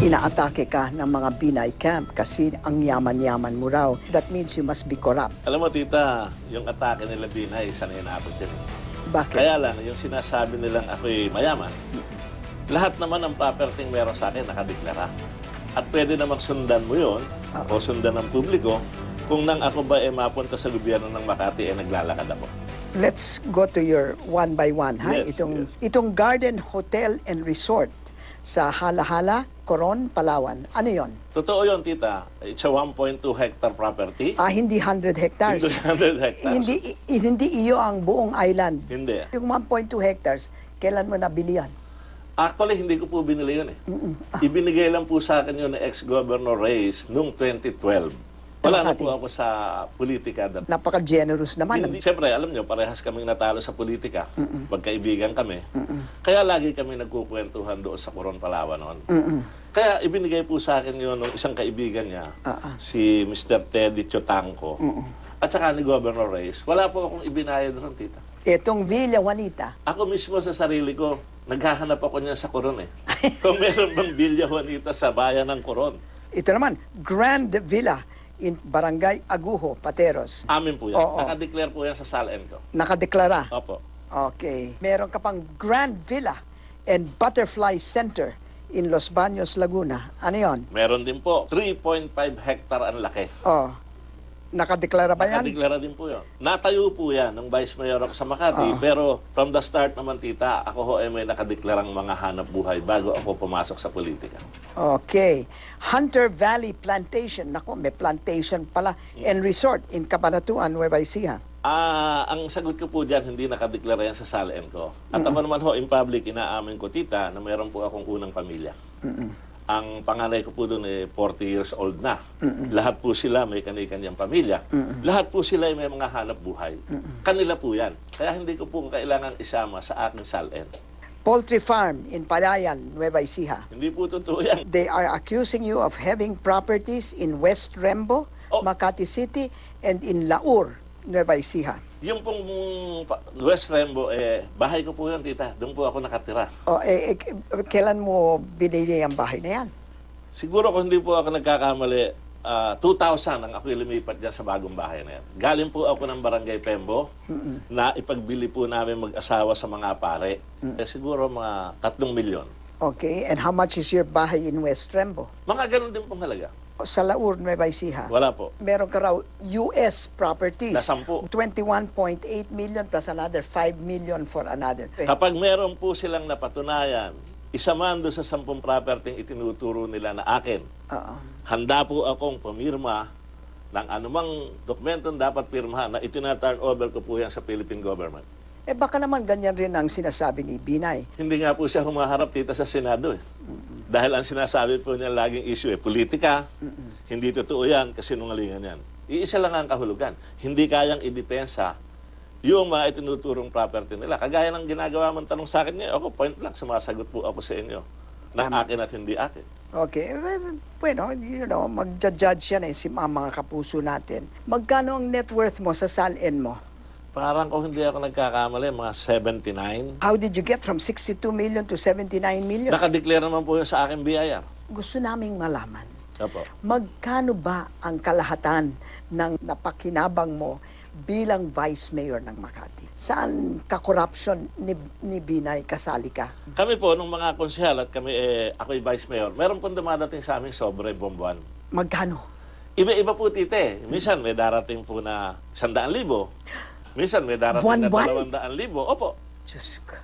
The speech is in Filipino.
inaatake ka ng mga Binay camp kasi ang yaman-yaman mo raw. That means you must be corrupt. Alam mo, tita, yung atake nila Binay, sanay na ako dyan. Bakit? Kaya lang, yung sinasabi nilang ako'y mayaman, lahat naman ng property meron sa akin nakadeklara. At pwede namang sundan mo yun, o sundan ng publiko, kung nang ako ba mapunta sa gobyerno ng Makati, naglalakad ako. Let's go to your one by one. Yes, Itong Garden Hotel and Resort sa Halahala, Coron, Palawan. Ano yon? Totoo yun, tita. It's a 1.2 hectare property. Hindi 100 hectares. Hindi 100 hectares. Hindi iyo ang buong island. Hindi. Yung 1.2 hectares, kailan mo nabili yan? Actually, hindi ko po binili yun eh. Ibinigay lang po sa akin yun ng ex-Governor Reyes noong 2012. Wala na po ako sa politika. Napaka-generous naman. Siyempre, alam nyo, parehas kaming natalo sa politika. Magkaibigan kami. Kaya lagi kami nagkukwentuhan doon sa Coron, Palawan noon. Kaya ibinigay po sa akin yun ng isang kaibigan niya, si Mr. Teddy Chotanco, at saka ni Governor Reyes. Wala po akong ibinayad ron, tita. Itong Villa Juanita. Ako mismo sa sarili ko, naghahanap ako niya sa Coron eh. Kung meron bang Villa Juanita sa bayan ng Coron. Ito naman, Grand Villa in Barangay Aguho, Pateros. Amin po yan. Oo. Nakadeclare po yan sa SALN ko. Nakadeklara. Opo. Okay. Meron ka pang Grand Villa and Butterfly Center in Los Baños, Laguna. Ano yon? Meron din po. 3.5 hectare ang laki. Nakadeklara ba yan? Nakadeklara din po yun. Natayo po yan ng Vice Mayor ako sa Makati. Pero from the start naman, tita, ako ho ay may nakadeklarang mga hanap buhay bago ako pumasok sa politika. Okay. Hunter Valley Plantation. Nako, may plantation pala. And resort in Cabanatuan, Nueva Ecija. Ang sagot ko po dyan, hindi nakadeklara yan sa SALN ko. At ako naman ho, in public, inaamin ko, tita, na meron po akong unang pamilya. Ang panganay ko po doon 40 years old na. Lahat po sila may kani-kanyang pamilya. Lahat po sila ay may mga hanap buhay. Kanila po yan. Kaya hindi ko po kailangan isama sa aking SALN. Poultry Farm in Palayan, Nueva Ecija. Hindi po totoo yan. They are accusing you of having properties in West Rembo, Makati City, and in Laur, Nueva Ecija. Yung pong West Rembo, bahay ko po yan, tita. Doon po ako nakatira. Kailan mo binili ang bahay na yan? Siguro kung hindi po ako nagkakamali, 2000 ang ako'y lumipat dyan sa bagong bahay na yan. Galing po ako ng Barangay Pembo na ipagbili po namin mag-asawa sa mga pare. Siguro mga 3 milyon. Okay, and how much is your bahay in West Rembo? Mga ganun din pong halaga. Sa Laur, Nueva Ecija. Wala po. Meron ka raw US properties. Na 10. 21.8 million plus another 5 million for another. Kapag meron po silang napatunayan, isa man doon sa 10 property itinuturo nila na akin, handa po akong pumirma ng anumang dokumentong dapat pirmahan na itinaturn over ko po yan sa Philippine government. Baka naman ganyan rin ang sinasabi ni Binay. Hindi nga po siya humaharap, tita, sa Senado eh. Dahil ang sinasabi po niya laging issue politika. Hindi totoo yan, kasi nungalingan yan. Iisa lang ang kahulugan. Hindi kayang idepensa yung mga itinuturong property nila. Kagaya ng ginagawa mong tanong sa akin niya, ako point lang, sumasagot po ako sa inyo. Na akin at hindi akin. Okay. Bueno, mag-judge yan mga kapuso natin. Magkano ang net worth mo sa SALN mo? Parang kung hindi ako nagkakamali, mga 79. How did you get from 62 million to 79 million? Nakadeclare naman po yun sa aking BIR. Gusto naming malaman, Opo. magkano ba ang kalahatan ng napakinabang mo bilang Vice Mayor ng Makati? Saan ka-corruption ni Binay kasali ka? Kami po, nung mga konsehal at kami, ako'y Vice Mayor, meron pong dumadating sa amin sobre buwan. Magkano? Iba-iba po, tite. Minsan may darating po na 100,000. Minsan may darating na Buwan-buwan? 200,000. Opo. Diyos ko.